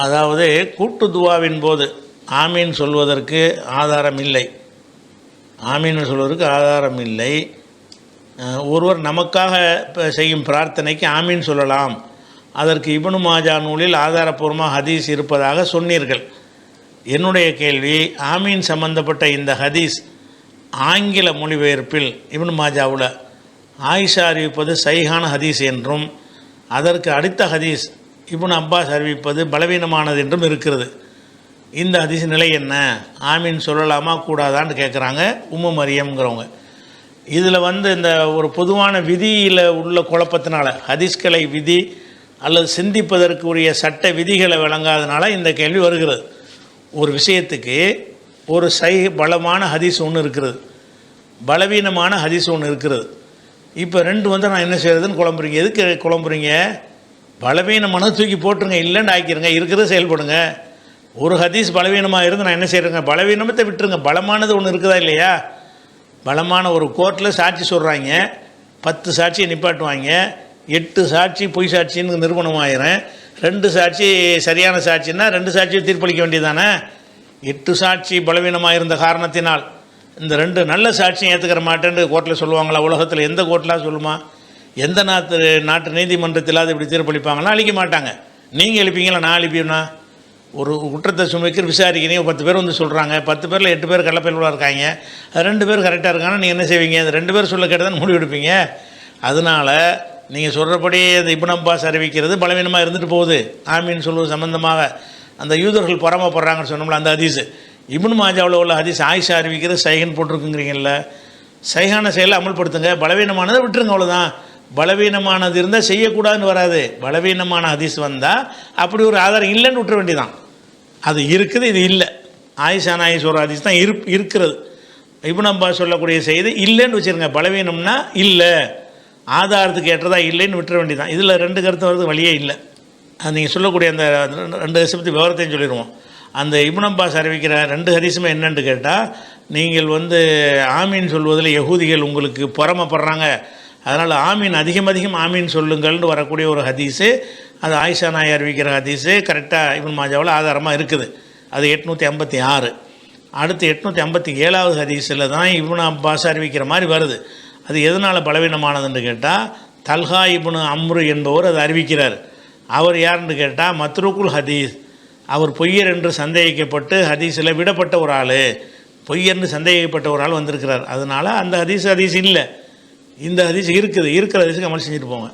அதாவது கூட்டு துவாவின் போது ஆமீன் சொல்வதற்கு ஆதாரம் இல்லை. ஆமீன் சொல்வதற்கு ஆதாரம் இல்லை. ஒருவர் நமக்காக செய்யும் பிரார்த்தனைக்கு ஆமீன் சொல்லலாம். அதற்கு இப்னு மாஜா நூலில் ஆதாரப்பூர்வமாக ஹதீஸ் இருப்பதாக சொன்னீர்கள். என்னுடைய கேள்வி, ஆமீன் சம்பந்தப்பட்ட இந்த ஹதீஸ் ஆங்கில மொழிபெயர்ப்பில் இப்னு மாஜாவில் ஆயிஷா அறிவிப்பது சஹீஹான ஹதீஸ் என்றும், அதற்கு அடுத்த ஹதீஸ் இப்னு அப்பாஸ் அறிவிப்பது பலவீனமானது என்றும் இருக்கிறது. இந்த ஹதீஸ் நிலை என்ன? ஆமீன் சொல்லலாமா கூடாதான்னு கேட்குறாங்க உம்மு மரியம்ங்கிறவங்க. இதில் இந்த ஒரு பொதுவான விதியில் உள்ள குழப்பத்தினால, ஹதீஸ்களை விதி அல்லது சிந்திப்பதற்கு உரிய சட்ட விதிகளை விளங்காதனால இந்த கேள்வி வருகிறது. ஒரு விஷயத்துக்கு ஒரு பலமான ஹதீஸ் ஒன்று இருக்கிறது, பலவீனமான ஹதீஸ் ஒன்று இருக்கிறது. இப்போ ரெண்டு நான் என்ன செய்கிறதுன்னு குழம்புறீங்க. எதுக்கு குழம்புறீங்க? பலவீனமானது தூக்கி போட்டுருங்க, இல்லைன்னு ஆக்கிடுங்க, இருக்கிறது செயல்படுங்க. ஒரு ஹதீஸ் பலவீனமாக இருந்து நான் என்ன செய்கிறேங்க, பலவீனத்தை விட்டுருங்க. பலமானது ஒன்று இருக்குதா இல்லையா? பலமான ஒரு கோர்ட்டில் சாட்சி சொல்கிறாங்க, 10 சாட்சியை நிப்பாட்டுவாங்க, 8 சாட்சி பொய் சாட்சின்னு நிரூபணம் ஆயிரும். 2 சாட்சி சரியான சாட்சின்னா 2 சாட்சியை தீர்ப்பளிக்க வேண்டியதானே. 8 சாட்சி பலவீனமாக இருந்த காரணத்தினால் இந்த 2 நல்ல சாட்சியும் ஏற்றுக்கிற மாட்டேன்னு கோர்ட்டில் சொல்லுவாங்களா? உலகத்தில் எந்த கோர்ட்டிலாம் சொல்லுமா? எந்த நாட்டு நீதிமன்றத்தில் அது இப்படி தீர்ப்பளிப்பாங்களா? அளிக்க மாட்டாங்க. நீங்கள் எழுப்பீங்களா? நான் எழுப்பினா ஒரு குற்றத்தை சுமைக்கு விசாரிக்கிறீங்க, 10 பேர் சொல்கிறாங்க, 10 பேரில் 8 பேர் கள்ளப்பயில்வாக இருக்காங்க, 2 பேர் கரெக்டாக இருக்காங்கன்னா நீங்கள் என்ன செய்வீங்க? அந்த 2 பேர் சொல்ல கேட்டு தான் முடிவு எடுப்பீங்க. அதனால் நீங்கள் சொல்கிறபடி அந்த இப்னு அப்பாஸ் அறிவிக்கிறது பலவீனமாக இருந்துட்டு போகுது. ஆமீன் சொல்வது சம்பந்தமாக அந்த யூதர்கள் பொறாமப்படுறாங்கன்னு சொன்னோம்ல, அந்த ஹதீஸ் இப்னு மாஜாவில் உள்ள ஹதீஸ் ஆயிஷா அறிவிக்கிறது சஹீஹ்னு போட்டிருக்குங்கிறீங்கல்ல. சஹீஹான செயலை அமல்படுத்துங்க, பலவீனமானதை விட்டுருங்க, அவ்வளோதான். பலவீனமானது இருந்தால் செய்யக்கூடாதுன்னு வராது. பலவீனமான ஹதீஸ் வந்தால் அப்படி ஒரு ஆதாரம் இல்லைன்னு விட்டுற வேண்டியதான். அது இருக்குது, இது இல்லை. ஆயிஷா நாயகி சொல்கிற ஹதீஸ் தான் இருக்கிறது. இப்னு அப்பாஸ் சொல்லக்கூடிய செய்தி இல்லைன்னு வச்சுருங்க. பலவீனம்னா இல்லை, ஆதாரத்துக்கு ஏற்றதா இல்லைன்னு விட்டுற வேண்டியதான். இதில் 2 கருத்து வருது, வழியே இல்லை. அது நீங்கள் சொல்லக்கூடிய அந்த 2 ஹதீஸ் விவரத்தையும் சொல்லிடுவோம். அந்த இப்னு அப்பாஸ் அறிவிக்கிற 2 ஹதீஸுமே என்னென்னு கேட்டால், நீங்கள் ஆமீன் சொல்வதில் யகூதிகள் உங்களுக்கு பொறாமப்படுறாங்க, அதனால் ஆமீன் அதிகம் ஆமீன் சொல்லுங்கள்னு வரக்கூடிய ஒரு ஹதீஸு, அது ஆயிஷா நாயகி அறிவிக்கிற ஹதீஸு கரெக்டாக இப்னு மாஜாவில் ஆதாரமாக இருக்குது. அது 856. அடுத்து 857வது ஹதீஸில் தான் இப்னு அப்பாஸ் அறிவிக்கிற மாதிரி வருது. அது எதனால் பலவீனமானதுன்னு கேட்டால், தல்ஹா இப்னு அம்ரு என்பவர் அதை அறிவிக்கிறார். அவர் யாருன்னு கேட்டால் மத்ரூக்குல் ஹதீஸ், அவர் பொய்யர் என்று சந்தேகிக்கப்பட்டு ஹதீஸில் விடப்பட்ட ஒரு ஆள், பொய்யர்னு சந்தேகிக்கப்பட்ட ஒரு ஆள் வந்திருக்கிறார். அதனால் அந்த ஹதீஸ் இல்லை. இந்த ஹதீஸ் இருக்கிற ஹதீஸுக்கு அமல் செஞ்சுட்டு போங்க.